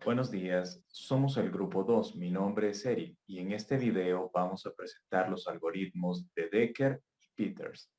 Buenos días, somos el grupo 2. Mi nombre es Eric y en este video vamos a presentar los algoritmos de Decker y Peters.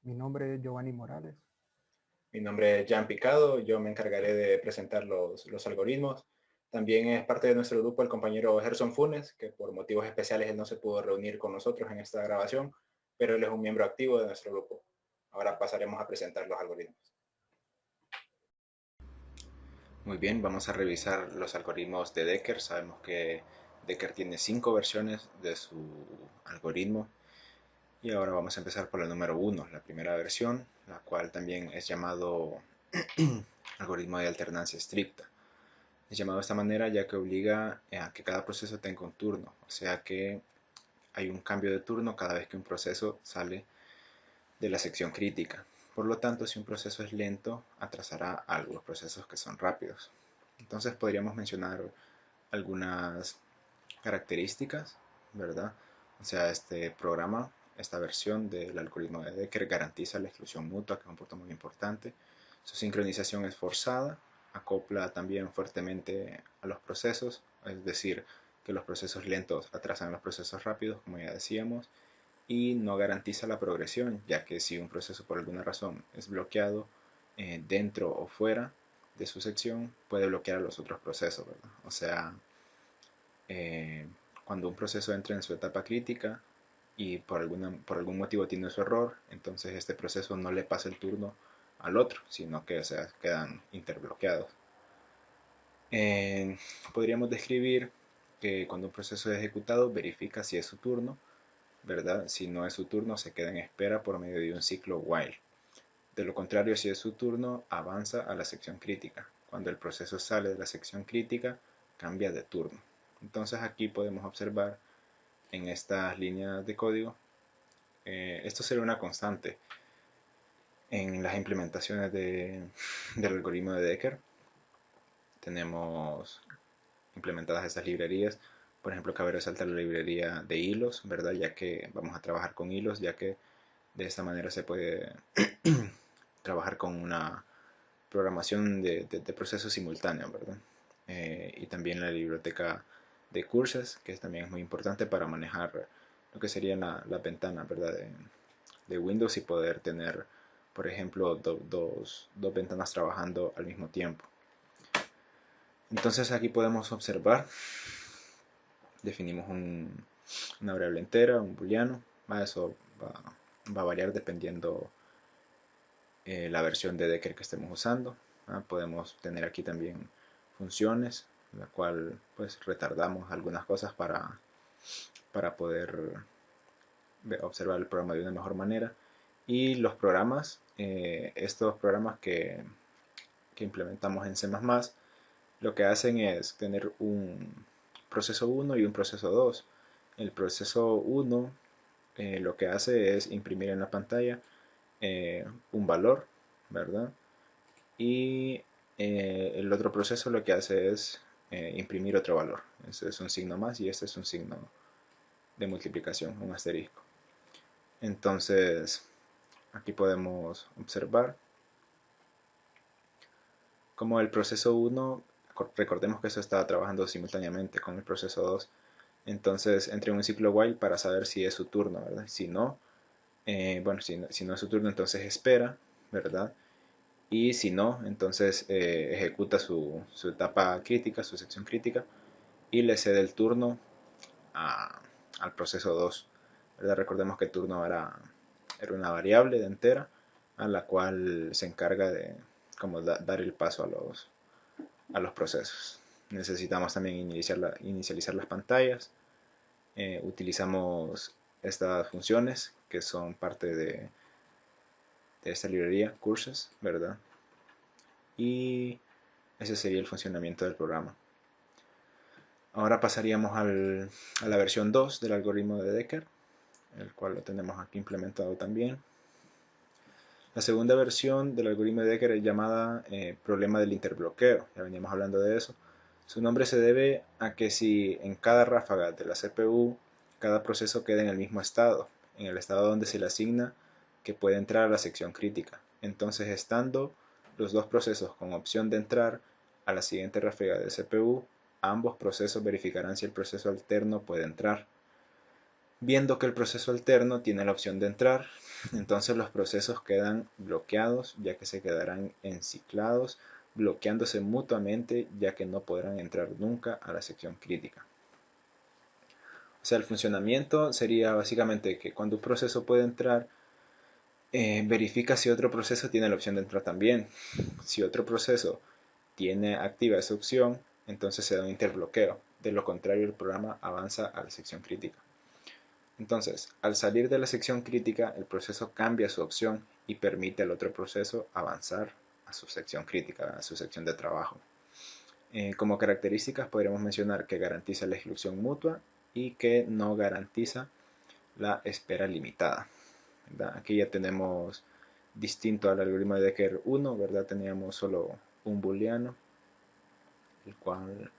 Mi nombre es Giovanni Morales. Mi nombre es Jan Picado, yo me encargaré de presentar los algoritmos. También es parte de nuestro grupo el compañero Gerson Funes, que por motivos especiales él no se pudo reunir con nosotros en esta grabación, pero él es un miembro activo de nuestro grupo. Ahora pasaremos a presentar los algoritmos. Muy bien, vamos a revisar los algoritmos de Decker. Sabemos que Decker tiene 5 versiones de su algoritmo. Y ahora vamos a empezar por la número 1, la primera versión, la cual también es llamado algoritmo de alternancia estricta. Es llamado de esta manera ya que obliga a que cada proceso tenga un turno, o sea que hay un cambio de turno cada vez que un proceso sale de la sección crítica. Por lo tanto, si un proceso es lento, atrasará a algunos procesos que son rápidos. Entonces podríamos mencionar algunas características, ¿verdad? O sea, este programa, esta versión del algoritmo de Decker garantiza la exclusión mutua, que es un punto muy importante. Su sincronización es forzada, acopla también fuertemente a los procesos, es decir, que los procesos lentos atrasan a los procesos rápidos, como ya decíamos, y no garantiza la progresión, ya que si un proceso por alguna razón es bloqueado dentro o fuera de su sección, puede bloquear a los otros procesos, ¿verdad? O sea, eh, cuando un proceso entra en su etapa crítica y por algún motivo tiene su error, entonces este proceso no le pasa el turno al otro, sino que, o sea, quedan interbloqueados. Eh, Podríamos describir que cuando un proceso es ejecutado verifica si es su turno, ¿verdad? Si no es su turno, se queda en espera por medio de un ciclo while. De lo contrario, si es su turno, avanza a la sección crítica. Cuando el proceso sale de la sección crítica, cambia de turno. Entonces aquí podemos observar en estas líneas de código, esto será una constante en las implementaciones del algoritmo de Decker. Tenemos implementadas estas librerías. Por ejemplo, cabe resaltar la librería de hilos, ¿verdad? Ya que vamos a trabajar con hilos, ya que de esta manera se puede trabajar con una programación de procesos simultáneos, ¿verdad? Y también la biblioteca de cursos, que también es muy importante para manejar lo que sería la ventana, ¿verdad? De Windows y poder tener, por ejemplo, dos ventanas trabajando al mismo tiempo. Entonces aquí podemos observar, definimos una variable entera, un booleano, eso va a variar dependiendo la versión de Decker que estemos usando. Podemos tener aquí también funciones, la cual pues retardamos algunas cosas para poder observar el programa de una mejor manera. Y los programas, estos programas que implementamos en C++, lo que hacen es tener un proceso 1 y un proceso 2. El proceso 1 lo que hace es imprimir en la pantalla un valor, ¿verdad? Y el otro proceso lo que hace es imprimir otro valor. Este es un signo más y este es un signo de multiplicación, un asterisco. Entonces, aquí podemos observar como el proceso 1, recordemos que eso está trabajando simultáneamente con el proceso 2, entonces entre en un ciclo while para saber si es su turno, ¿verdad? Si no, bueno, si no es su turno, entonces espera, ¿verdad? Y si no, entonces ejecuta su etapa crítica, su sección crítica, y le cede el turno a- al proceso 2, ¿verdad? Recordemos que el turno era una variable de entera a la cual se encarga de como dar el paso a los procesos. Necesitamos también inicializar las pantallas. Utilizamos estas funciones que son parte de esta librería, cursos, ¿verdad? Y ese sería el funcionamiento del programa. Ahora pasaríamos a la versión 2 del algoritmo de Decker, el cual lo tenemos aquí implementado también. La segunda versión del algoritmo de Decker es llamada problema del interbloqueo, ya veníamos hablando de eso. Su nombre se debe a que si en cada ráfaga de la CPU cada proceso queda en el mismo estado, en el estado donde se le asigna que puede entrar a la sección crítica. Entonces, estando los dos procesos con opción de entrar a la siguiente refriega de CPU, ambos procesos verificarán si el proceso alterno puede entrar. Viendo que el proceso alterno tiene la opción de entrar, entonces los procesos quedan bloqueados, ya que se quedarán enciclados, bloqueándose mutuamente, ya que no podrán entrar nunca a la sección crítica. O sea, el funcionamiento sería básicamente que cuando un proceso puede entrar, verifica si otro proceso tiene la opción de entrar también. Si otro proceso tiene activa esa opción, entonces se da un interbloqueo. De lo contrario, el programa avanza a la sección crítica. Entonces, al salir de la sección crítica, el proceso cambia su opción y permite al otro proceso avanzar a su sección crítica, a su sección de trabajo. Como características podríamos mencionar que garantiza la ejecución mutua y que no garantiza la espera limitada, ¿verdad? Aquí ya tenemos, distinto al algoritmo de Decker 1, ¿verdad? Teníamos solo un booleano, el cual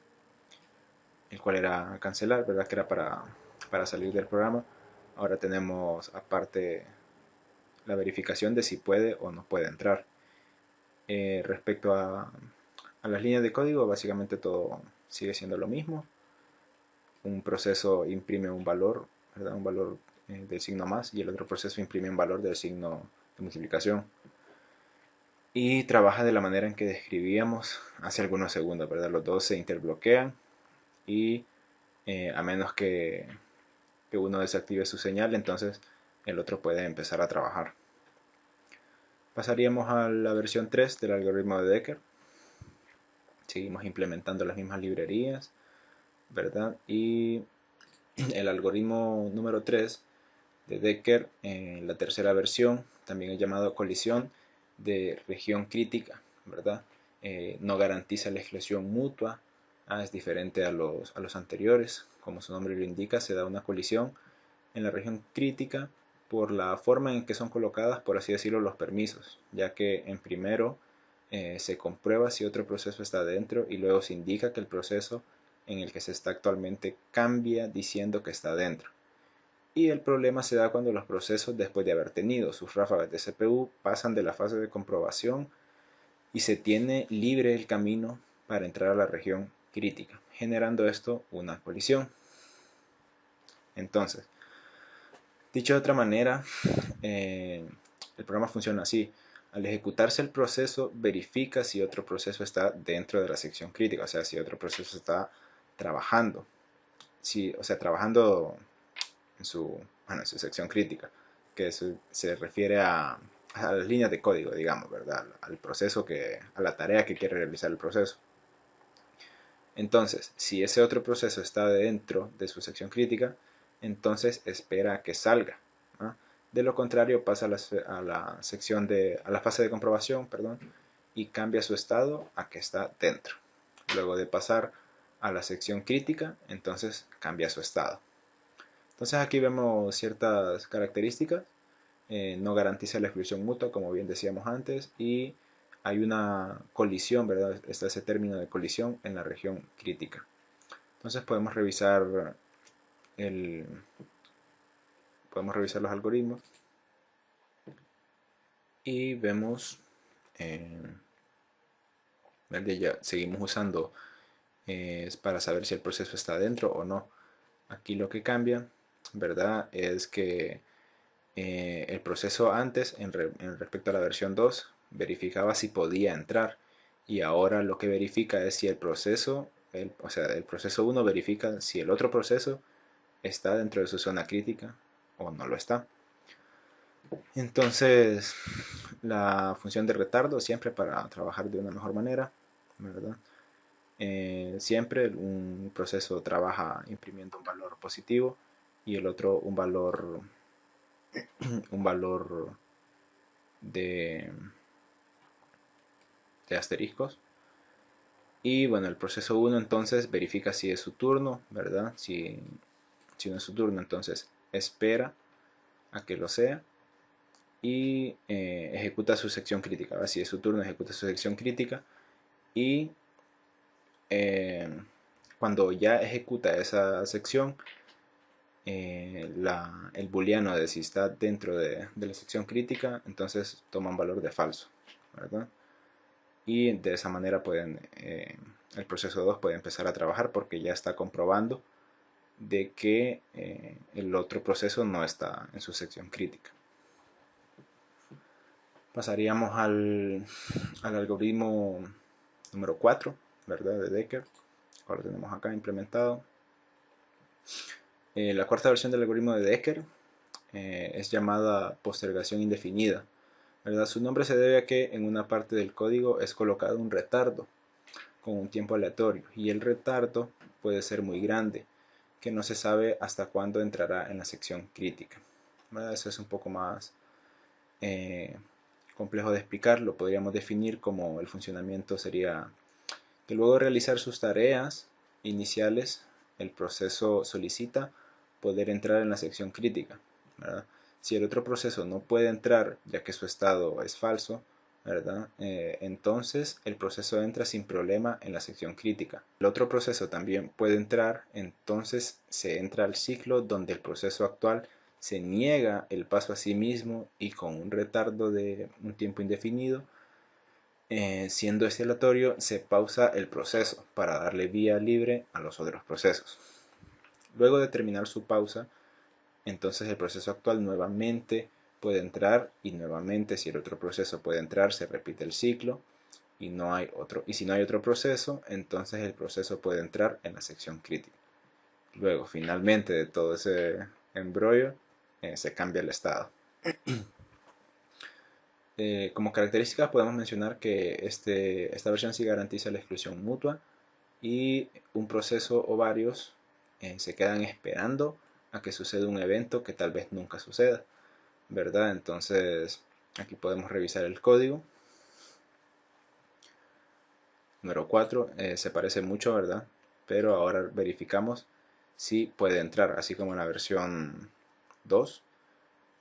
era cancelar, ¿verdad? Que era para salir del programa. Ahora tenemos aparte la verificación de si puede o no puede entrar. Respecto a las líneas de código, básicamente todo sigue siendo lo mismo. Un proceso imprime un valor, ¿verdad? Un valor del signo más, y el otro proceso imprime un valor del signo de multiplicación. Y trabaja de la manera en que describíamos hace algunos segundos, ¿verdad? Los dos se interbloquean y a menos que uno desactive su señal, entonces el otro puede empezar a trabajar. Pasaríamos a la versión 3 del algoritmo de Decker. Seguimos implementando las mismas librerías, ¿verdad? Y el algoritmo número 3 de Decker, en la tercera versión, también es llamado colisión de región crítica, ¿verdad? No garantiza la exclusión mutua, es diferente a los anteriores. Como su nombre lo indica, se da una colisión en la región crítica por la forma en que son colocadas, por así decirlo, los permisos, ya que en primero se comprueba si otro proceso está dentro y luego se indica que el proceso en el que se está actualmente cambia diciendo que está dentro. Y el problema se da cuando los procesos, después de haber tenido sus ráfagas de CPU, pasan de la fase de comprobación y se tiene libre el camino para entrar a la región crítica, generando esto una colisión. Entonces, dicho de otra manera, el programa funciona así. Al ejecutarse el proceso, verifica si otro proceso está dentro de la sección crítica, o sea, si otro proceso está trabajando. O sea, trabajando en en su sección crítica, que se refiere a las líneas de código, digamos, ¿verdad? Al proceso a la tarea que quiere realizar el proceso. Entonces, si ese otro proceso está dentro de su sección crítica, entonces espera a que salga, ¿no? De lo contrario, pasa a la fase de comprobación, perdón, y cambia su estado a que está dentro. Luego de pasar a la sección crítica, entonces cambia su estado. Entonces aquí vemos ciertas características. No garantiza la exclusión mutua, como bien decíamos antes, y hay una colisión, ¿verdad? Está ese término de colisión en la región crítica. Entonces el, podemos revisar los algoritmos y vemos, ya seguimos usando para saber si el proceso está dentro o no. Aquí lo que cambia, ¿verdad? Es que el proceso antes, en respecto a la versión 2, verificaba si podía entrar, y ahora lo que verifica es si el proceso, o sea, el proceso 1 verifica si el otro proceso está dentro de su zona crítica o no lo está. Entonces, la función de retardo, siempre para trabajar de una mejor manera, ¿verdad? Siempre un proceso trabaja imprimiendo un valor positivo y el otro un valor de, de asteriscos. Y bueno, el proceso 1 entonces verifica si es su turno, ¿verdad? Si no es su turno, entonces espera a que lo sea y ejecuta su sección crítica, ¿verdad? Si es su turno, ejecuta su sección crítica y eh, cuando ya ejecuta esa sección, el booleano de si está dentro de la sección crítica, entonces toma un valor de falso, ¿verdad? y de esa manera el proceso 2 puede empezar a trabajar porque ya está comprobando de que el otro proceso no está en su sección crítica. Pasaríamos al algoritmo número 4, ¿verdad? De Decker. Ahora lo tenemos acá implementado. La cuarta versión del algoritmo de Decker es llamada postergación indefinida, ¿verdad? Su nombre se debe a que en una parte del código es colocado un retardo con un tiempo aleatorio y el retardo puede ser muy grande, que no se sabe hasta cuándo entrará en la sección crítica, ¿verdad? Eso es un poco más complejo de explicar. Lo podríamos definir como el funcionamiento sería que luego de realizar sus tareas iniciales, el proceso solicita poder entrar en la sección crítica, ¿verdad? Si el otro proceso no puede entrar, ya que su estado es falso, ¿verdad? Entonces el proceso entra sin problema en la sección crítica. El otro proceso también puede entrar, entonces se entra al ciclo donde el proceso actual se niega el paso a sí mismo y con un retardo de un tiempo indefinido, siendo este aleatorio, se pausa el proceso para darle vía libre a los otros procesos. Luego de terminar su pausa, entonces el proceso actual nuevamente puede entrar y nuevamente si el otro proceso puede entrar se repite el ciclo y si no hay otro proceso, entonces el proceso puede entrar en la sección crítica. Luego finalmente de todo ese embrollo se cambia el estado. Como características podemos mencionar que esta versión sí garantiza la exclusión mutua y un proceso o varios se quedan esperando a que suceda un evento que tal vez nunca suceda, ¿verdad? Entonces aquí podemos revisar el código. Número 4 se parece mucho, ¿verdad? Pero ahora verificamos si puede entrar, así como en la versión 2,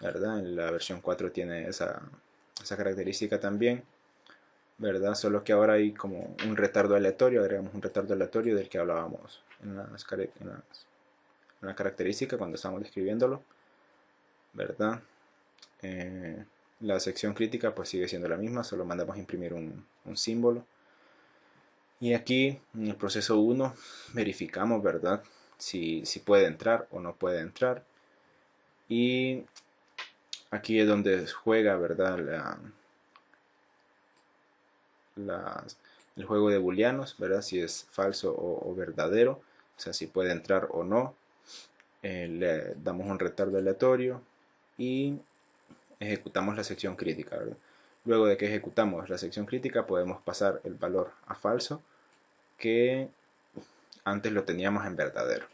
¿verdad? En la versión 4 tiene esa característica también, ¿verdad? Solo que ahora hay como un retardo aleatorio, agregamos un retardo aleatorio del que hablábamos en la característica cuando estamos describiéndolo, ¿verdad? La sección crítica pues sigue siendo la misma, solo mandamos a imprimir un símbolo. Y aquí en el proceso 1 verificamos, ¿verdad? Si puede entrar o no puede entrar. Y aquí es donde juega, ¿verdad? El juego de booleanos, ¿verdad? Si es falso o verdadero, o sea, si puede entrar o no. Le damos un retardo aleatorio y ejecutamos la sección crítica, ¿verdad? Luego de que ejecutamos la sección crítica podemos pasar el valor a falso que antes lo teníamos en verdadero.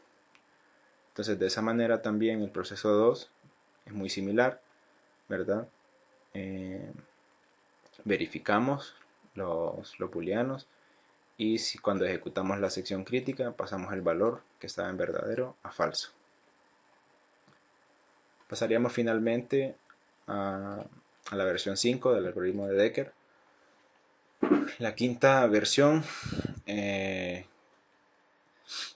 Entonces de esa manera también el proceso 2 es muy similar, ¿verdad? Verificamos los booleanos y si cuando ejecutamos la sección crítica pasamos el valor que estaba en verdadero a falso. Pasaríamos finalmente a la versión 5 del algoritmo de Decker. La quinta versión, que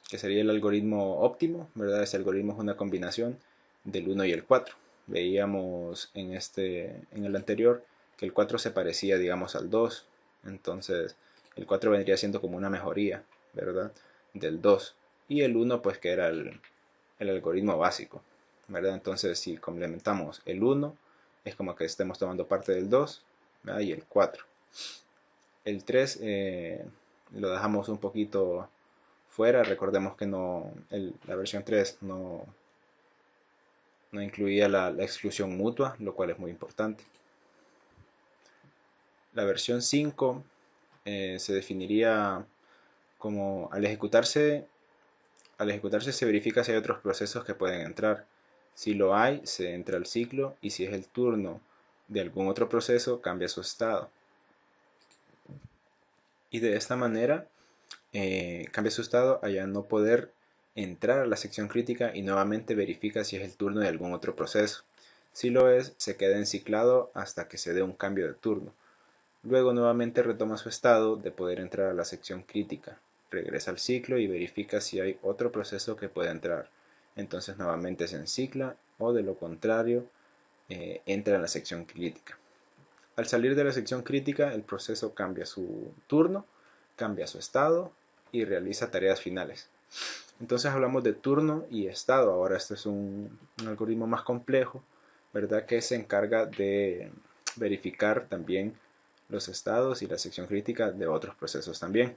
sería el algoritmo óptimo, ¿verdad? Este algoritmo es una combinación del 1 y el 4. Veíamos en el anterior que el 4 se parecía, digamos, al 2. Entonces, el 4 vendría siendo como una mejoría, ¿verdad? Del 2. Y el 1, pues, que era el algoritmo básico, ¿verdad? Entonces, si complementamos el 1, es como que estemos tomando parte del 2, ¿verdad? Y el 4. El 3 lo dejamos un poquito fuera. Recordemos que la versión 3 no incluía la exclusión mutua, lo cual es muy importante. La versión 5 se definiría como al ejecutarse se verifica si hay otros procesos que pueden entrar. Si lo hay, se entra al ciclo y si es el turno de algún otro proceso, cambia su estado. Y de esta manera cambia su estado a ya no poder entrar a la sección crítica y nuevamente verifica si es el turno de algún otro proceso. Si lo es, se queda enciclado hasta que se dé un cambio de turno. Luego nuevamente retoma su estado de poder entrar a la sección crítica. Regresa al ciclo y verifica si hay otro proceso que pueda entrar. Entonces nuevamente se encicla o de lo contrario entra en la sección crítica. Al salir de la sección crítica, el proceso cambia su turno, cambia su estado y realiza tareas finales. Entonces hablamos de turno y estado. Ahora este es un algoritmo más complejo, ¿verdad? Que se encarga de verificar también los estados y la sección crítica de otros procesos también.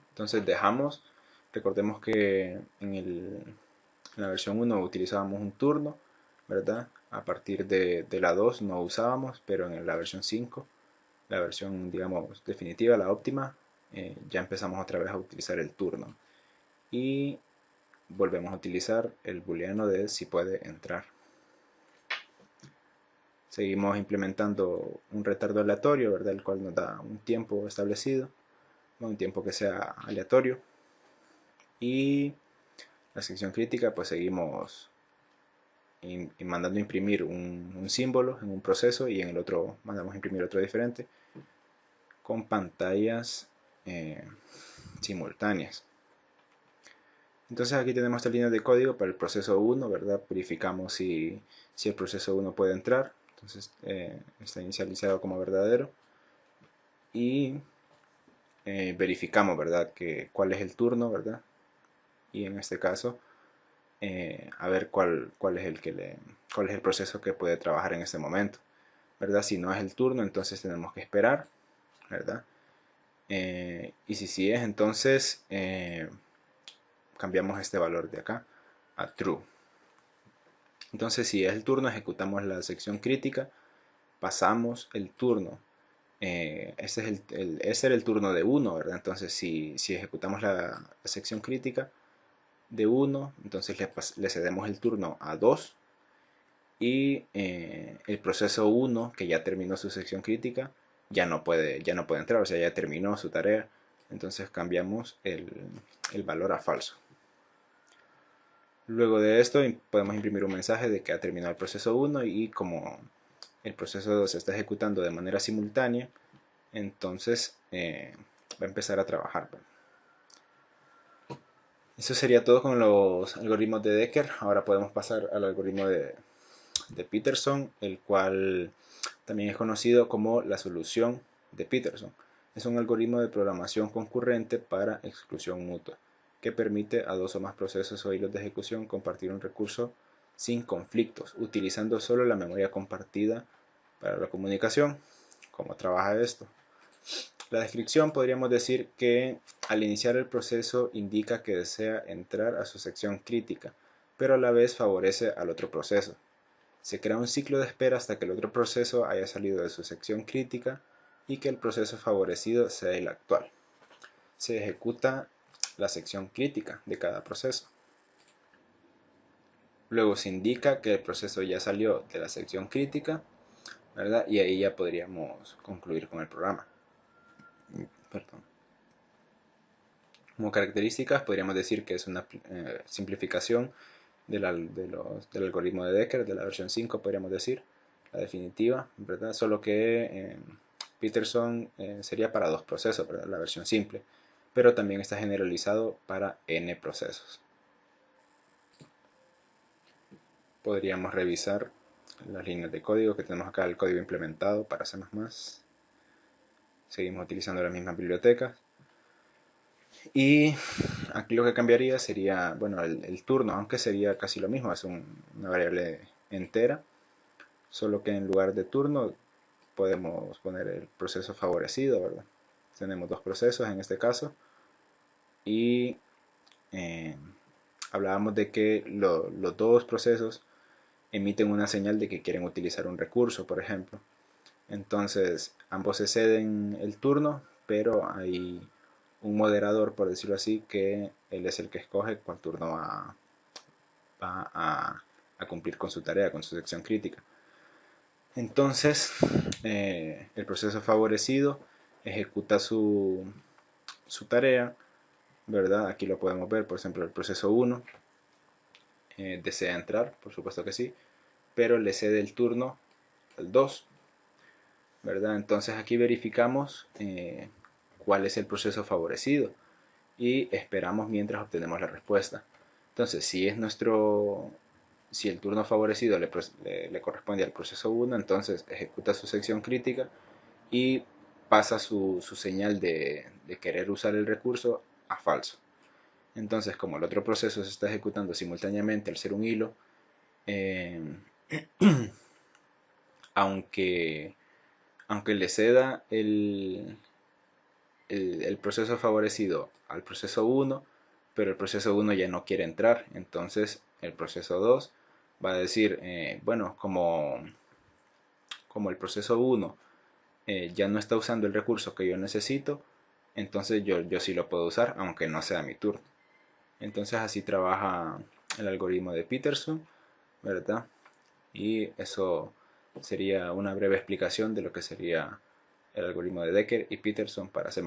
Entonces recordemos que en la versión 1 utilizábamos un turno, ¿verdad? A partir de la 2 no usábamos, pero en la versión 5, la versión, digamos, definitiva, la óptima, ya empezamos otra vez a utilizar el turno. Y volvemos a utilizar el booleano de si puede entrar. Seguimos implementando un retardo aleatorio, ¿verdad? El cual nos da un tiempo establecido, un tiempo que sea aleatorio. Y la sección crítica, pues seguimos mandando imprimir un símbolo en un proceso y en el otro mandamos imprimir otro diferente con pantallas simultáneas. Entonces aquí tenemos esta línea de código para el proceso 1, ¿verdad? Verificamos si el proceso 1 puede entrar. Entonces está inicializado como verdadero. Y verificamos, ¿verdad? Cuál es el turno, ¿verdad? Y en este caso, a ver cuál es el proceso que puede trabajar en este momento, ¿verdad? Si no es el turno, entonces tenemos que esperar, ¿verdad? Y si sí es, entonces cambiamos este valor de acá a true. Entonces si es el turno, ejecutamos la sección crítica, pasamos el turno. Ese era el turno de 1, ¿verdad? Entonces si ejecutamos la sección crítica de 1, entonces le cedemos el turno a 2 y el proceso 1, que ya terminó su sección crítica, ya no puede entrar, o sea, ya terminó su tarea. Entonces cambiamos el valor a falso. Luego de esto podemos imprimir un mensaje de que ha terminado el proceso 1 y como el proceso 2 se está ejecutando de manera simultánea, entonces va a empezar a trabajar. Eso sería todo con los algoritmos de Decker. Ahora podemos pasar al algoritmo de Peterson, el cual también es conocido como la solución de Peterson. Es un algoritmo de programación concurrente para exclusión mutua, que permite a dos o más procesos o hilos de ejecución compartir un recurso sin conflictos, utilizando solo la memoria compartida para la comunicación. ¿Cómo trabaja esto? La descripción podríamos decir que al iniciar el proceso indica que desea entrar a su sección crítica, pero a la vez favorece al otro proceso. Se crea un ciclo de espera hasta que el otro proceso haya salido de su sección crítica y que el proceso favorecido sea el actual. Se ejecuta la sección crítica de cada proceso. Luego se indica que el proceso ya salió de la sección crítica, ¿verdad? Y ahí ya podríamos concluir con el programa. Perdón. Como características podríamos decir que es una simplificación del algoritmo de Decker, de la versión 5 podríamos decir, la definitiva, ¿verdad? Solo que Peterson sería para dos procesos, ¿verdad? La versión simple, pero también está generalizado para n procesos. Podríamos revisar las líneas de código que tenemos acá, el código implementado para C++. Seguimos utilizando las mismas bibliotecas. Y aquí lo que cambiaría sería, bueno, el turno, aunque sería casi lo mismo, es una variable entera, solo que en lugar de turno podemos poner el proceso favorecido, ¿verdad? Tenemos dos procesos en este caso y hablábamos de que los dos procesos emiten una señal de que quieren utilizar un recurso, por ejemplo. Entonces ambos se ceden el turno, pero hay un moderador, por decirlo así, que él es el que escoge cuál turno va a cumplir con su tarea, con su sección crítica. Entonces, el proceso favorecido ejecuta su tarea, ¿verdad? Aquí lo podemos ver, por ejemplo, el proceso 1 desea entrar, por supuesto que sí, pero le cede el turno al 2, ¿verdad? Entonces aquí verificamos cuál es el proceso favorecido y esperamos mientras obtenemos la respuesta. Entonces, si si el turno favorecido le corresponde al proceso 1, entonces ejecuta su sección crítica y pasa su señal de querer usar el recurso a falso. Entonces, como el otro proceso se está ejecutando simultáneamente al ser un hilo, eh, aunque, aunque le ceda el proceso favorecido al proceso 1, pero el proceso 1 ya no quiere entrar, entonces el proceso 2 va a decir, bueno, como el proceso 1 ya no está usando el recurso que yo necesito, entonces yo sí lo puedo usar, aunque no sea mi turno. Entonces así trabaja el algoritmo de Peterson, ¿verdad? Y eso sería una breve explicación de lo que sería el algoritmo de Decker y Peterson para C++.